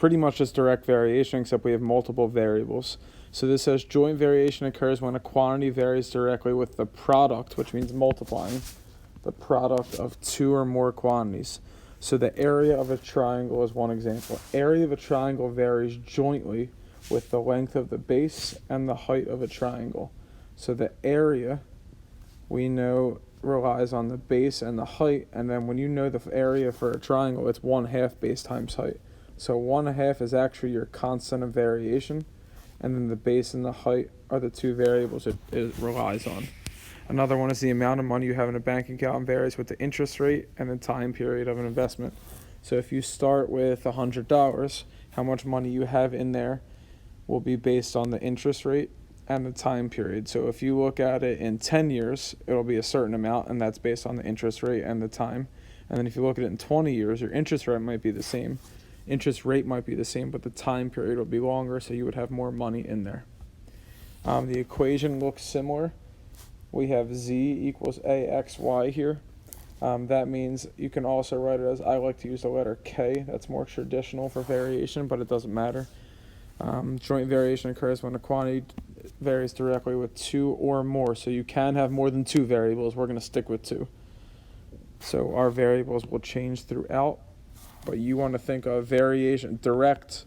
pretty much just direct variation, except we have multiple variables. So this says joint variation occurs when a quantity varies directly with the product, which means multiplying the product of two or more quantities. So the area of a triangle is one example. Area of a triangle varies jointly with the length of the base and the height of a triangle. So the area, we know, relies on the base and the height, and then when you know the area for a triangle, it's 1/2 base times height. So 1/2 is actually your constant of variation, and then the base and the height are the two variables it relies on. Another one is the amount of money you have in a bank account varies with the interest rate and the time period of an investment. So if you start with $100, how much money you have in there will be based on the interest rate and the time period. So if you look at it in 10 years, it'll be a certain amount, and that's based on the interest rate and the time. And then if you look at it in 20 years, your interest rate might be the same. Interest rate might be the same, but the time period will be longer, so you would have more money in there. The equation looks similar. We have z equals axy here. That means you can also write it as, I like to use the letter k. That's more traditional for variation, but it doesn't matter. Joint variation occurs when a quantity varies directly with two or more. So you can have more than two variables. We're going to stick with two. So our variables will change throughout, but you want to think of variation. Direct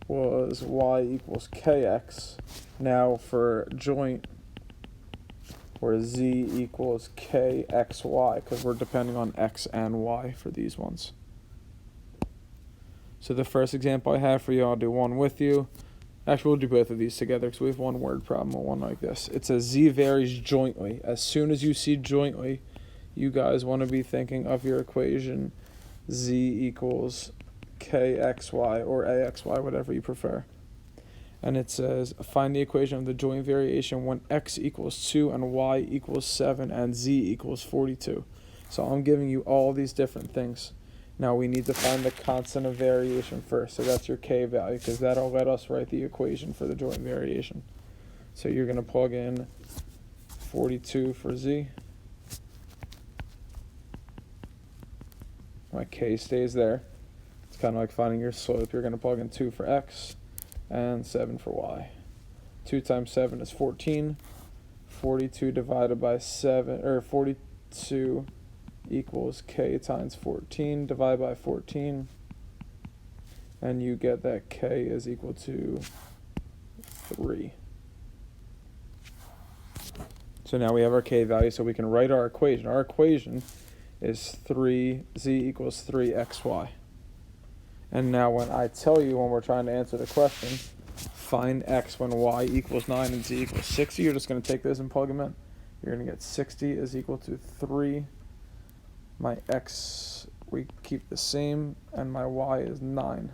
was y equals kx. Now for joint, where z equals kxy, because we're depending on x and y for these ones. So the first example I have for you, I'll do one with you. Actually, we'll do both of these together because we have one word problem or one like this. It says z varies jointly. As soon as you see jointly, you guys want to be thinking of your equation z equals kxy or axy, whatever you prefer. And it says, find the equation of the joint variation when x equals 2 and y equals 7 and z equals 42. So I'm giving you all these different things. Now we need to find the constant of variation first. So that's your k value, because that'll let us write the equation for the joint variation. So you're going to plug in 42 for z. My k stays there. It's kind of like finding your slope. You're going to plug in 2 for x and 7 for y. 2 times 7 is 14. 42 divided by 7, or 42 equals k times 14, divide by 14, and you get that k is equal to 3. So now we have our k value, so we can write our equation. Our equation is 3z equals 3xy. And now when I tell you, when we're trying to answer the question, find x when y equals 9 and z equals 60, you're just going to take those and plug them in. You're going to get 60 is equal to 3. My x, we keep the same, and my y is 9.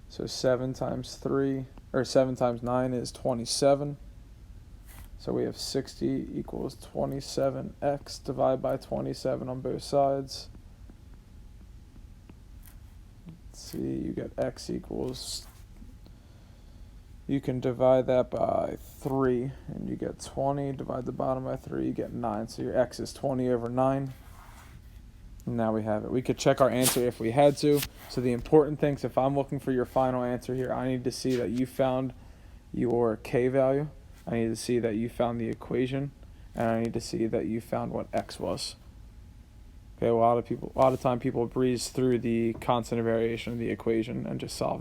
So 7 times 3, or 7 times 9 is 27. So we have 60 equals 27x, divide by 27 on both sides. See, you get x equals, you can divide that by 3 and you get 20, divide the bottom by 3, you get 9. So your x is 20 over 9. And now we have it. We could check our answer if we had to. So the important things, if I'm looking for your final answer here, I need to see that you found your k value. I need to see that you found the equation, and I need to see that you found what x was. Okay, a lot of time people breeze through the constant of variation of the equation and just solve it.